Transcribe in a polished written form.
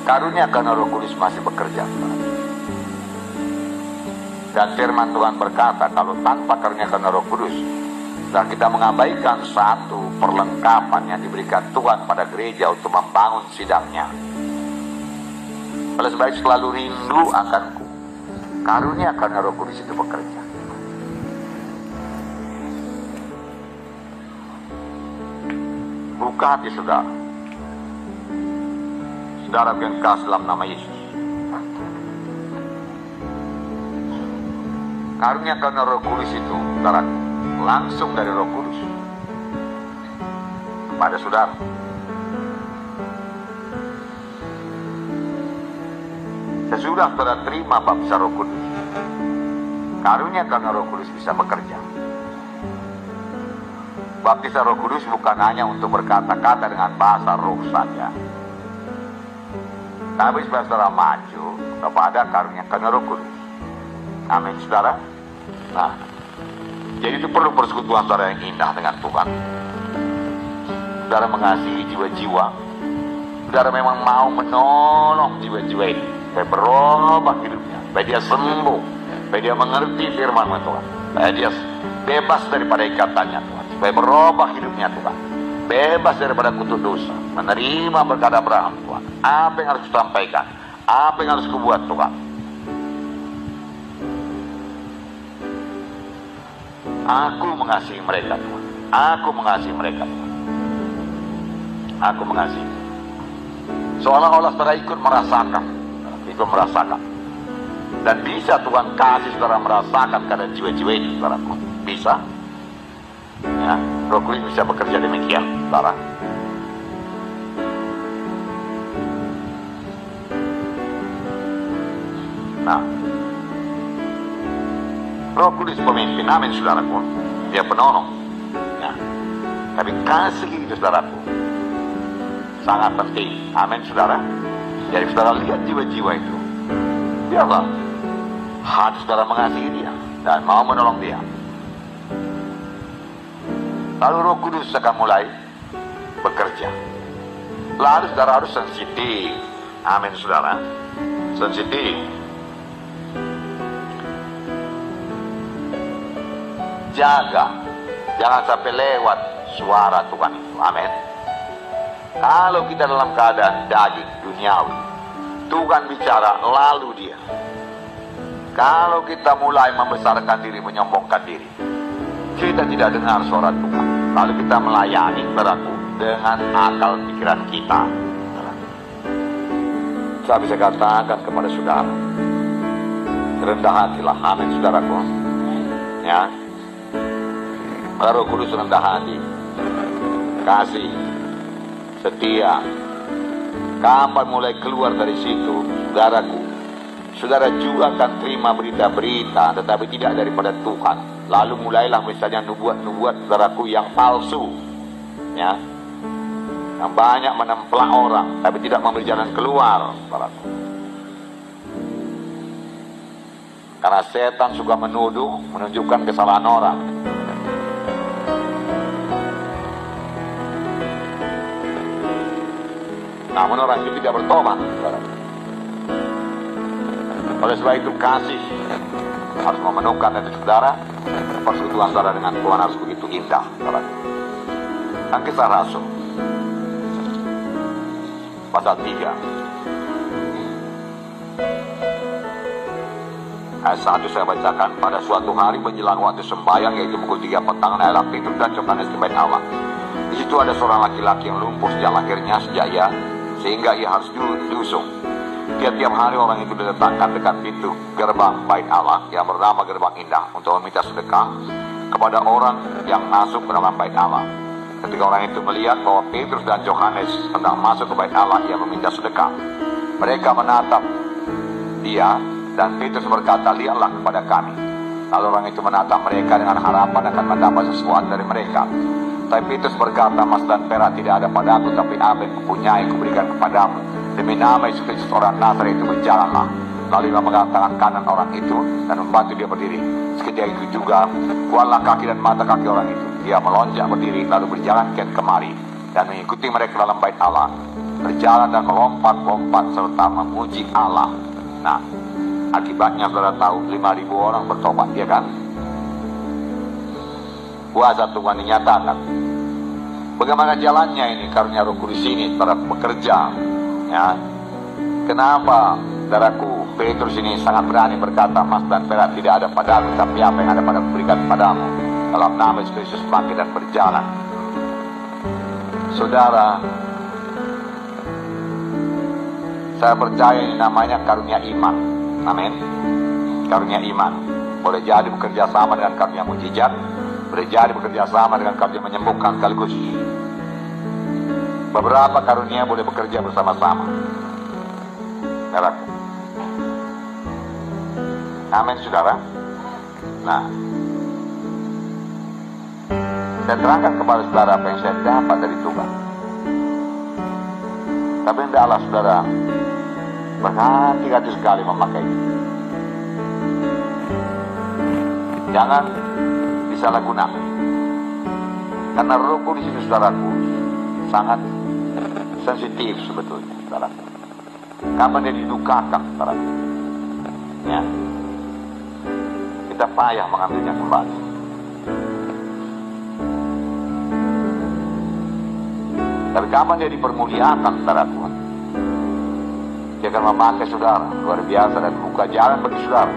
Karunia karena Roh Kudus masih bekerja. Dan firman Tuhan berkata, kalau tanpa karunia karena Roh Kudus, dan kita mengabaikan satu perlengkapan yang diberikan Tuhan pada gereja untuk membangun sidangnya. Oleh sebab itu selalu rindu akan karunia karena Roh Kudus itu bekerja. Buka hati saudara. Saudara yang kasih dalam nama Yesus. Karunia karena Roh Kudus itu, saudara, langsung dari Roh Kudus kepada saudara. Sesudah saudara terima baptisan Roh Kudus, karunia karena Roh Kudus bisa bekerja. Baptisan Roh Kudus bukan hanya untuk berkata-kata dengan bahasa roh saja, tapi supaya saudara maju kepada karunia karena Roh Kudus. Amin, saudara. Nah, jadi itu perlu persekutuan saudara yang indah dengan Tuhan. Saudara mengasihi jiwa-jiwa. Saudara memang mau menolong jiwa-jiwa ini supaya berubah hidupnya, supaya dia sembuh, supaya dia mengerti firman Tuhan, supaya dia bebas daripada ikatannya Tuhan, supaya berubah hidupnya Tuhan, bebas daripada kutuk dosa, menerima berkat Abraham Tuhan. Apa yang harus kusampaikan, apa yang harus kubuat Tuhan. Aku mengasihi mereka Tuhan, aku mengasihi mereka Tuhan, aku mengasihi. Seolah-olah saudara ikut merasakan, dan bisa Tuhan kasih saudara merasakan keadaan jiwa-jiwa itu, saudara. Bisa, ya, Roh Kudus bisa bekerja demikian, saudara. Nah, Roh Kudus pemimpin, amin saudaraku. Dia penolong, ya. Tapi kasih itu saudaraku sangat penting, amin saudara. Jadi saudara lihat jiwa-jiwa itu, biarlah hati saudara mengasihi dia dan mau menolong dia. Lalu Roh Kudus akan mulai bekerja. Lalu saudara harus sensitif, amin saudara, sensitif. Jaga, jangan sampai lewat suara Tuhan itu, amin. Kalau kita dalam keadaan daging, duniawi, Tuhan bicara lalu dia. Kalau kita mulai membesarkan diri, menyombongkan diri, kita tidak dengar suara Tuhan. Lalu kita melayani beraku dengan akal pikiran kita. Saya bisa katakan kepada saudara, rendah hatilah, amin saudaraku. Ya, Roh Kudus rendah hati, kasih, setia. Kapan mulai keluar dari situ, saudaraku, saudara juga akan terima berita-berita, tetapi tidak daripada Tuhan. Lalu mulailah misalnya nubuat-nubuat, saudaraku, yang palsu, ya, yang banyak menemplak orang, tapi tidak memberi jalan keluar, saudaraku. Karena setan suka menuduh, menunjukkan kesalahan orang. Namun orang itu tidak bertobat. Oleh sebab itu kasih harus memenuhkan dari saudara. Persekutuan saudara dengan Tuhan harus begitu indah, saudara. Dan Kisah Rasul pasal 3 ayat 1 saya bacakan. Pada suatu hari menjelang waktu sembahyang, yaitu pukul 3 petang, naiklah Petrus dan Yohanes ke bait Allah. Di situ ada seorang laki-laki yang lumpuh sejak lahirnya, sehingga ia harus diusung. Tiap-tiap hari orang itu diletakkan dekat pintu gerbang bait Allah yang bernama Gerbang Indah untuk meminta sedekah kepada orang yang masuk ke dalam bait Allah. Ketika orang itu melihat bahwa Petrus dan Yohanes hendak masuk ke bait Allah, ia meminta sedekah. Mereka menatap dia, dan Petrus berkata, "Lihatlah kepada kami." Lalu orang itu menatap mereka dengan harapan akan mendapat sesuatu dari mereka. Tapi Petrus berkata, "Emas dan perak tidak ada padaku, tapi apa yang kupunyai kuberikan kepadamu. Demi nama Yesus Kristus orang Nazaret itu, berjalanlah." Lalu ia mengangkat tangan kanan orang itu dan membantu dia berdiri. Seketika itu juga kuatlah kaki dan mata kaki orang itu. Dia melonjak berdiri, lalu berjalan kian kemari dan mengikuti mereka dalam bait Allah. berjalan dan melompat-lompat serta memuji Allah. Nah, akibatnya saudara tahu 5.000 orang bertobat, ya kan? Kuasa Tuhan dinyatakan. Bagaimana jalannya ini karunia Roh Kudus ini saudara bekerja, ya? Kenapa saudaraku Petrus ini sangat berani berkata, emas dan perak tidak ada padaku, tapi apa yang ada padaku berikan padamu. Dalam nama Yesus Kristus bangkit dan berjalan. Saudara, saya percaya ini namanya karunia iman. Amin. Karunia iman. Boleh jadi bekerja sama dengan karunia mujizat, boleh jadi bekerja sama dengan karunia menyembuhkan sekaligus. Beberapa karunia boleh bekerja bersama-sama. Saudaraku. Amin, saudara. Nah, saya terangkan kepada saudara apa yang saya dapat dari Tuhan. Tapi hendaklah saudara berhati-hati sekali memakai ini. Jangan disalahgunakan. Karena Roh Kudus ini saudaraku sangat sensitif sebetulnya, saudaraku. Kapan dia didukakan, saudaraku? Ya. Kita payah mengambilnya kembali. Tapi kapan dia dipermuliakan, saudaraku, dia akan memakai saudara luar biasa dan buka jalan bagi saudara